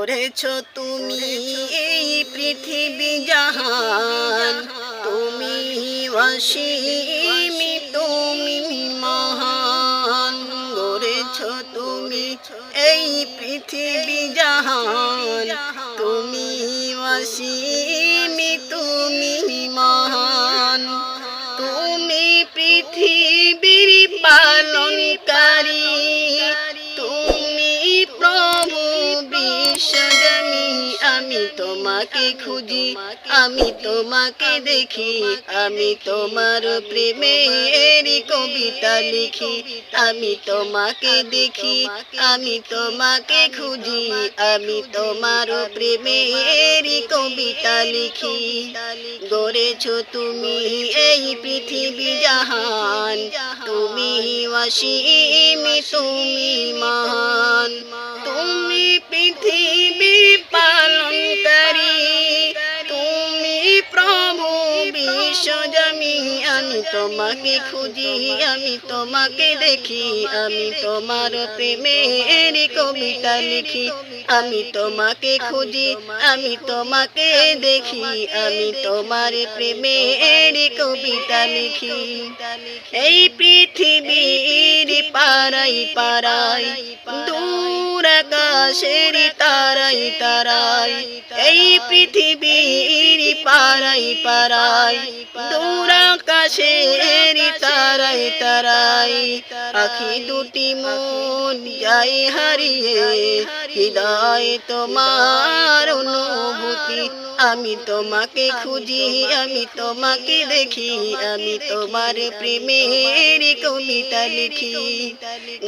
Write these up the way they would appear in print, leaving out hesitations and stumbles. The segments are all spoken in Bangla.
গড়েছো তুমি এই পৃথিবী জাহান, তুমি অসীম, তুমি মহান। গড়েছো তুমি এই পৃথিবী জাহান, তুমি অসীম, তুমি মহান। তুমি পৃথিবীর পালনকারী, তুমি প্রভু বিশ্বজনী। আমি তোমাকে খুঁজি, আমি তোমাকে দেখি, আমি তোমার প্রেমের কবিতা লিখি। আমি তোমাকে দেখি, আমি তোমাকে খুঁজি, আমি তোমার প্রেমের কবিতা লিখি। গড়েছো তুমি এই পৃথিবী জাহান, তুমি অসীম, তুমি মহান। তুমি পৃথিবীর পালনকারী, তুমি প্রভু বিশ্বজনী। আমি তোমাকে খুঁজি, আমি তোমাকে দেখি, আমি তোমার প্রেমের কবিতা লিখি। আমি তোমাকে খুঁজি, আমি তোমাকে দেখি, আমি তোমার প্রেমের কবিতা লিখি। এই পৃথিবীর পারাই পারাই, দূর আকাশের তারাই তারাই। এই পৃথিবীর পারাই পারাই, দূর আকাশের তারাই তারাই। আখি দুটি মন যায় হারিয়ে, হৃদয় তোমার অনুভূতি। আমি তোমাকে খুঁজি, আমি তোমাকে দেখি, আমি তোমার প্রেমের কবিতা লিখি।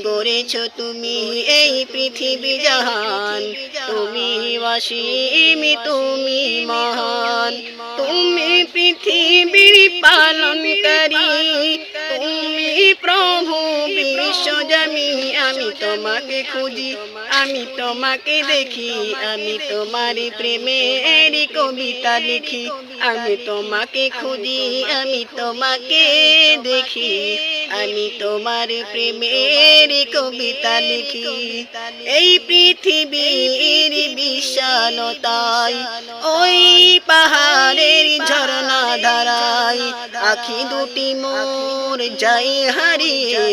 গড়েছো তুমি এই পৃথিবী জাহান, তুমি অসীম, তুমি মহান। তুমি পৃথিবীর পালনকারী, তুমি প্রভু বিশ্বজনী। আমি তোমাকে খুঁজি, আমি তোমাকে দেখি, আমি তোমার প্রেমের কবিতা লিখি। আমি তোমাকে খুঁজি, আমি তোমাকে দেখি, আমি তোমার প্রেমের কবিতা লিখি। এই পৃথিবীর বিশালতায়, ওই পাহাড়ের ঝরনা ধারায়, আখি দুটি মোর যাই হারিয়ে,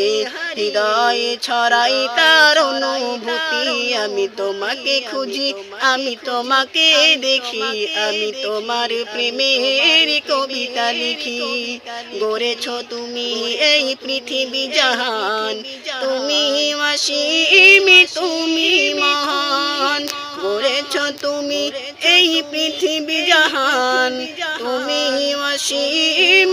হৃদয়ে ছড়াই তার অনুভূতি। আমি তোমাকে খুঁজি, আমি তোমাকে দেখি, আমি তোমার প্রেমের কবিতা লিখি। গড়েছো তুমি এই পৃথিবী জাহান, তুমি অসীম, তুমি মহান। গড়েছো তুমি এই পৃথিবী জাহান, তুমি অসীম,